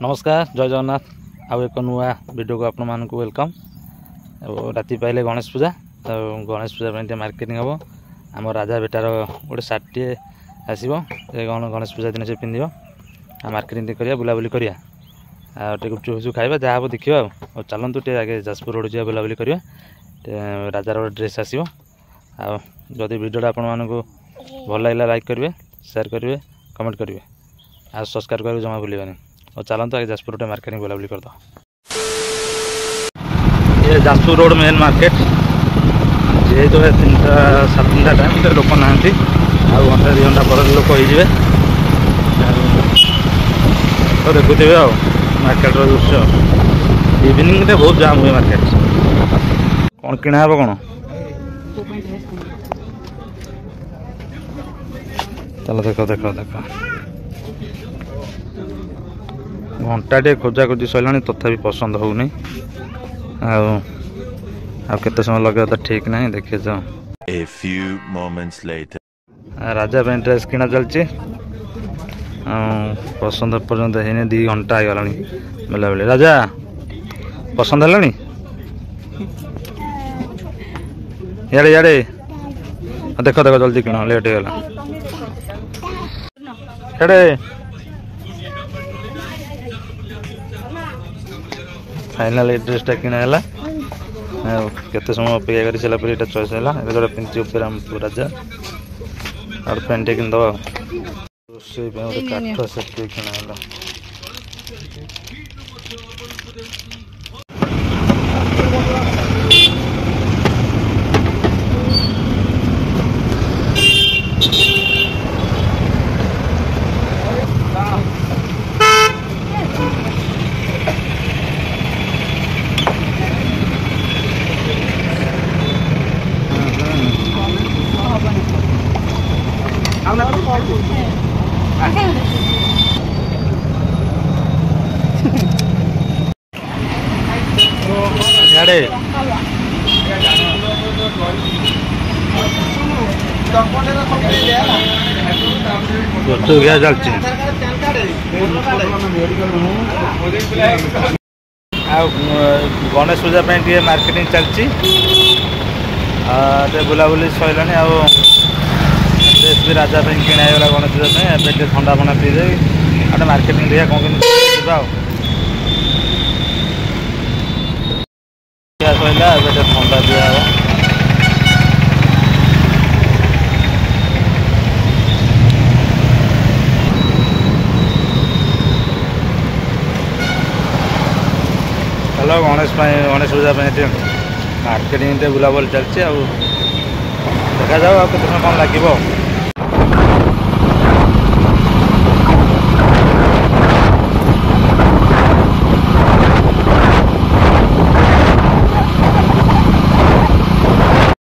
नमस्कार जय जगन्नाथ आउ एक नुआ वीडियो को आपण मानक वेलकम। राति पाइले गणेश पूजा तो गणेश पूजा मार्केटिंग हम आम राजा बेटार गोटे सार्टे आसो गणेश पूजा दिन से पिंध मार्केटिंग करिया बुलाबुली करिया गुपचुप फुचुप खाइबा जहाँ हम देखा और चलतु टे आगे जाजपुर रोड जा बुलाबुली करिया राजार गोटे ड्रेस आसो आदि वीडियोटा आपण मानक भल लगे लाइक करेंगे शेयर करेंगे कमेंट करेंगे आ सब्सक्राइब करेंगे जमा भूलिए और चलते आगे जाजपुर रोड मार्केटिंग बुलाबुली कर दो। ये जाजपुर रोड मेन मार्केट जेहेतु है 3:30 टाइम तो लोक ना घंटा 2 घंटा पर लोक हो तो देखुथे आ मार्केट दृश्य इवनिंग बहुत जाम हुए मार्केट कौन किना हे कौन चलो देख देख देख घंटा टे खोजा खोजी सर तथापि पसंद हो नहीं आते समय लगे तो ठीक ना देखिए जाओ। A few moments later. राजा पे ड्रेस किना चलती पसंद पर्यंत है 2 घंटा हो गला बेला बेले राजा पसंद है याड़े याड़े देख देख जल्दी किण लेट हो गला फाइनाल ड्रेसटा किणाला केते समय अपेक्षा कर सारा पर यहाँ चॉइस है जो पिंधि ऊपर राजा और पैंट किन दवा रोसे काठ सेट किणाला क्या चलती गणेश पूजा मार्केटिंग चलती बुलाबुली सैला ड्रेस भी राजा किणागला गणेश पूजा पे ठंडा फंडा पी दे मार्केटिंग देखा कौन सैला ठंडा दिया चलो गणेश पूजा मार्केटिंग बुलाबुली चलती देखा जाओ कौन लगे।